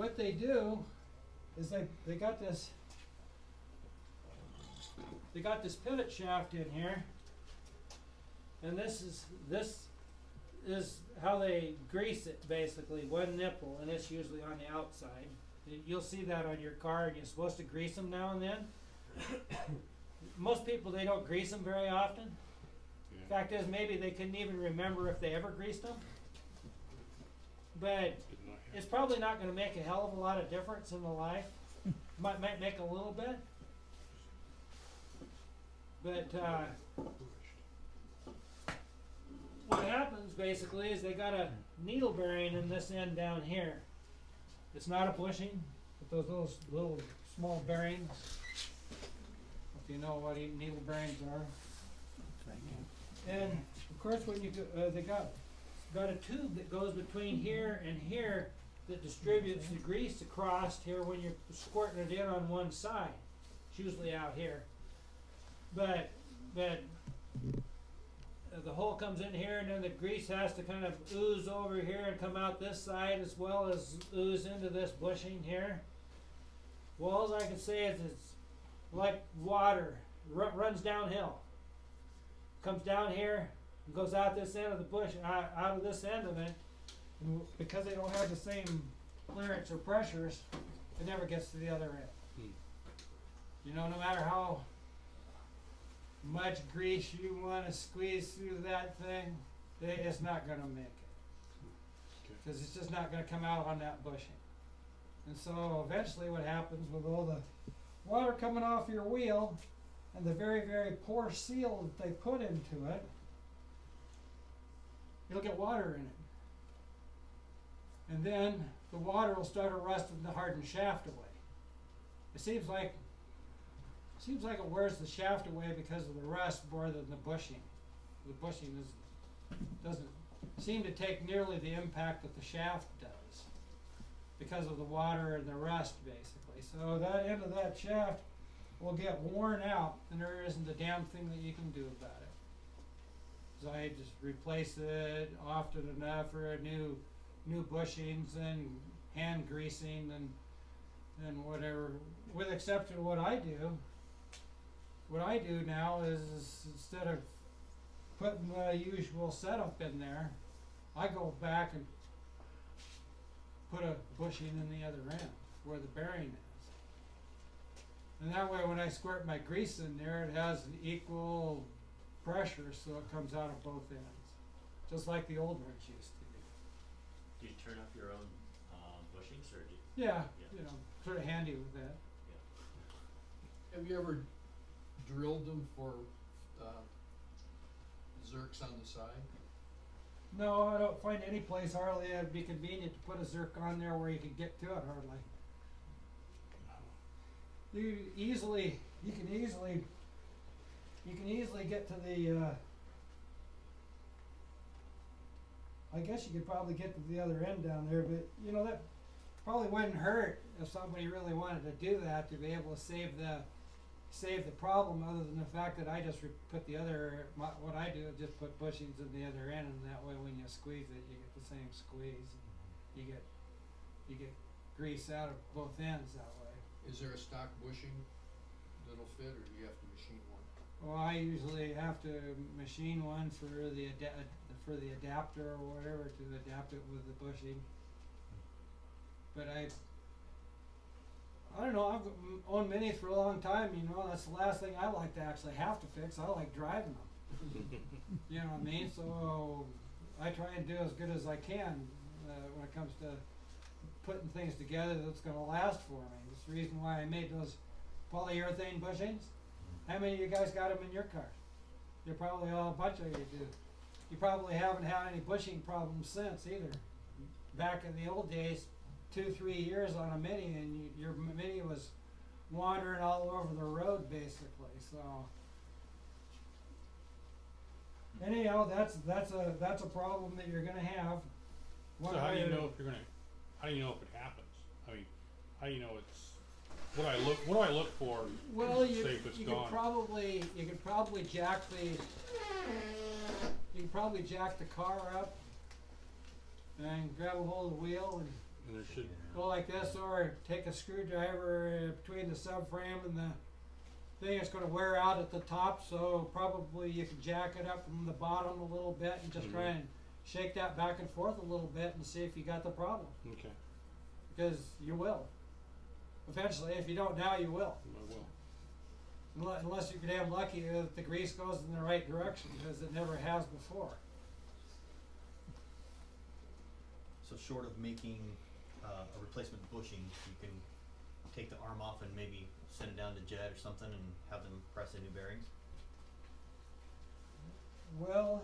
what they do is they got this pivot shaft in here, and this is how they grease it, basically, one nipple, and it's usually on the outside. You'll see that on your car, and you're supposed to grease them now and then. Most people, they don't grease them very often. Yeah. Fact is, maybe they couldn't even remember if they ever greased them. But Did not have- it's probably not going to make a hell of a lot of difference in the life. Might make a little bit. But what happens basically is they got a needle bearing in this end down here. It's not a bushing, but those little small bearings. If you know what needle bearings are. And of course, when you go, they got a tube that goes between here and here that distributes the grease across here when you're squirting it in on one side. It's usually out here. But the hole comes in here, and then the grease has to kind of ooze over here and come out this side, as well as ooze into this bushing here. Well, all I can say is it's like water, runs downhill. Comes down here and goes out this end of the bush, out of this end of it. And because they don't have the same clearance or pressures, it never gets to the other end. You know, no matter how much grease you want to squeeze through that thing, it's not going to make it. Okay. Because it's just not going to come out on that bushing. And so eventually what happens with all the water coming off your wheel and the very, very poor seal that they put into it, you'll get water in it. And then the water will start rusting the hardened shaft away. It seems like it wears the shaft away because of the rust more than the bushing. The bushing doesn't seem to take nearly the impact that the shaft does because of the water and the rust, basically. So that end of that shaft will get worn out, and there isn't a damn thing that you can do about it. So I just replace it often enough for new bushings and hand greasing and whatever, with exception of what I do. What I do now is instead of putting the usual setup in there, I go back and put a bushing in the other end where the bearing is. And that way when I squirt my grease in there, it has an equal pressure so it comes out of both ends. Just like the old ones used to do. Do you turn up your own bushings, or do you? Yeah, Yeah. you know, sort of handy with that. Yeah. Have you ever drilled them for zerks on the side? No, I don't find any place hardly it'd be convenient to put a zerk on there where you could get to it hardly. You can easily get to the I guess you could probably get to the other end down there, but you know that probably wouldn't hurt if somebody really wanted to do that, to be able to save the problem, other than the fact that I just put the other, what I do is just put bushings in the other end, and that way when you squeeze it, you get the same squeeze. And you get grease out of both ends that way. Is there a stock bushing that'll fit, or do you have to machine one? Well, I usually have to machine one for the adapter or whatever to adapt it with the bushing. But I don't know, I've owned minis for a long time, you know, that's the last thing I like to actually have to fix. I like driving them. You know what I mean? So I try and do as good as I can when it comes to putting things together that's going to last for me. That's the reason why I made those polyurethane bushings. How many of you guys got them in your car? You're probably all, a bunch of you do. You probably haven't had any bushing problems since either. Back in the old days, 2-3 years on a Mini, and your Mini was wandering all over the road basically. So anyhow, that's a problem that you're going to have. So how do you know if you're gonna? How do you know if it happens? I mean, how do you know it's? What do I look for? Well, to say if it's you gone? could probably jack the car up and grab a hold of the wheel, and And there should go like this, or take a screwdriver between the subframe and the thing. It's gonna wear out at the top, so probably you can jack it up from the bottom a little bit and just try and shake that back and forth a little bit and see if you got the problem. Okay, Because you will. Eventually, if you don't now, you will. I will. Unless you're damn lucky that the grease goes in the right direction, because it never has before. So short of making a replacement bushing, you can take the arm off and maybe send it down to Jet or something and have them press in new bearings? Well,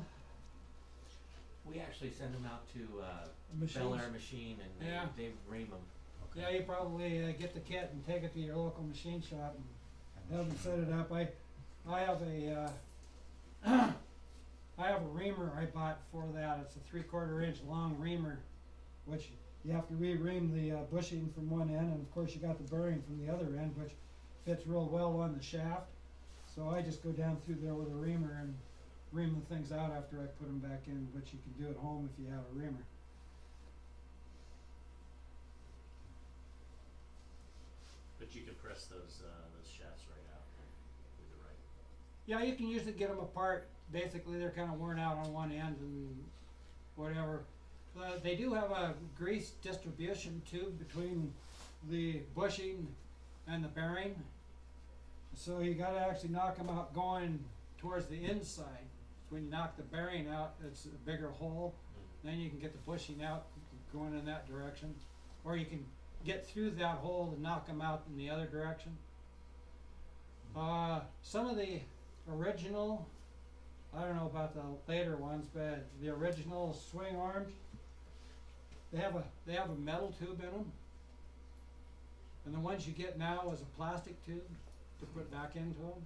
We actually send them out to machines. Bel Air Machine, and Yeah. they ream them. Okay. Yeah, you probably get the kit and take it to your local machine shop and have them set it up. I have a I have a reamer I bought for that. It's a 3/4 inch long reamer, which you have to re-ream the bushing from one end, and of course you got the bearing from the other end, which fits real well on the shaft. So I just go down through there with a reamer and ream the things out after I put them back in, which you can do at home if you have a reamer. But you can press those shafts right out with the right. Yeah, you can usually get them apart. Basically, they're kind of worn out on one end and whatever. They do have a grease distribution tube between the bushing and the bearing. So you gotta actually knock them out going towards the inside. So when you knock the bearing out, it's a bigger hole. Then you can get the bushing out going in that direction. Or you can get through that hole and knock them out in the other direction. Some of the original, I don't know about the later ones, but the original swing arms, they have a metal tube in them, and the ones you get now is a plastic tube to put back into them.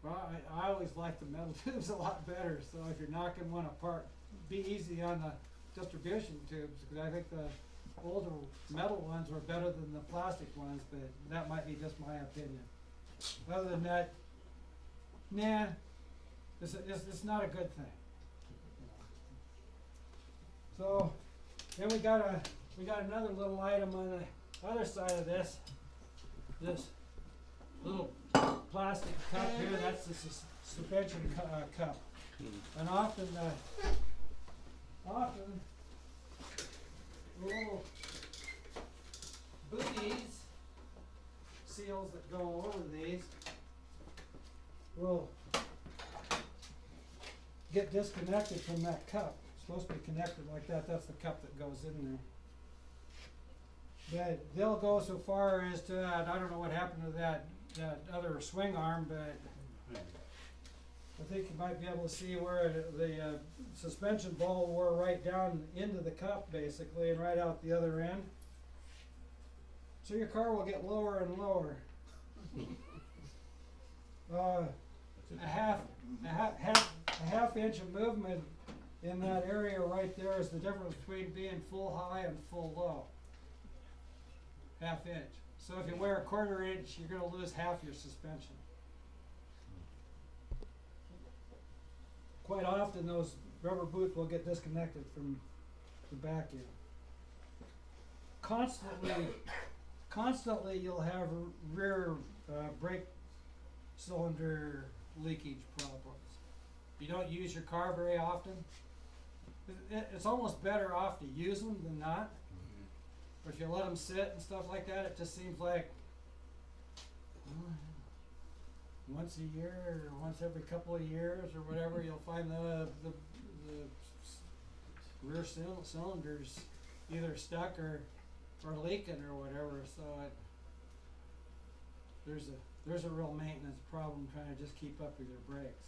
Well, I always like the metal tubes a lot better. So if you're knocking one apart, be easy on the distribution tubes, because I think the older metal ones were better than the plastic ones, but that might be just my opinion. Other than that, nah, it's not a good thing. So then we got another little item on the other side of this little plastic cup here. That's the suspension cup. And often the little booties, seals that go over these, will get disconnected from that cup. It's supposed to be connected like that. That's the cup that goes in there. But they'll go so far as to, I don't know what happened to that other swing arm, but I think you might be able to see where the suspension ball wore right down into the cup, basically, and right out the other end. So your car will get lower and lower. A half inch of movement in that area right there is the difference between being full high and full low. Half inch. So if you wear a 1/4 inch, you're going to lose half your suspension. Quite often those rubber boots will get disconnected from the back end. Constantly you'll have rear brake cylinder leakage problems. You don't use your car very often. It's almost better off to use them than not. Or if you let them sit and stuff like that, it just seems like once a year or once every couple of years or whatever, you'll find the rear cylinders either stuck or leaking or whatever. So there's a real maintenance problem trying to just keep up with your brakes.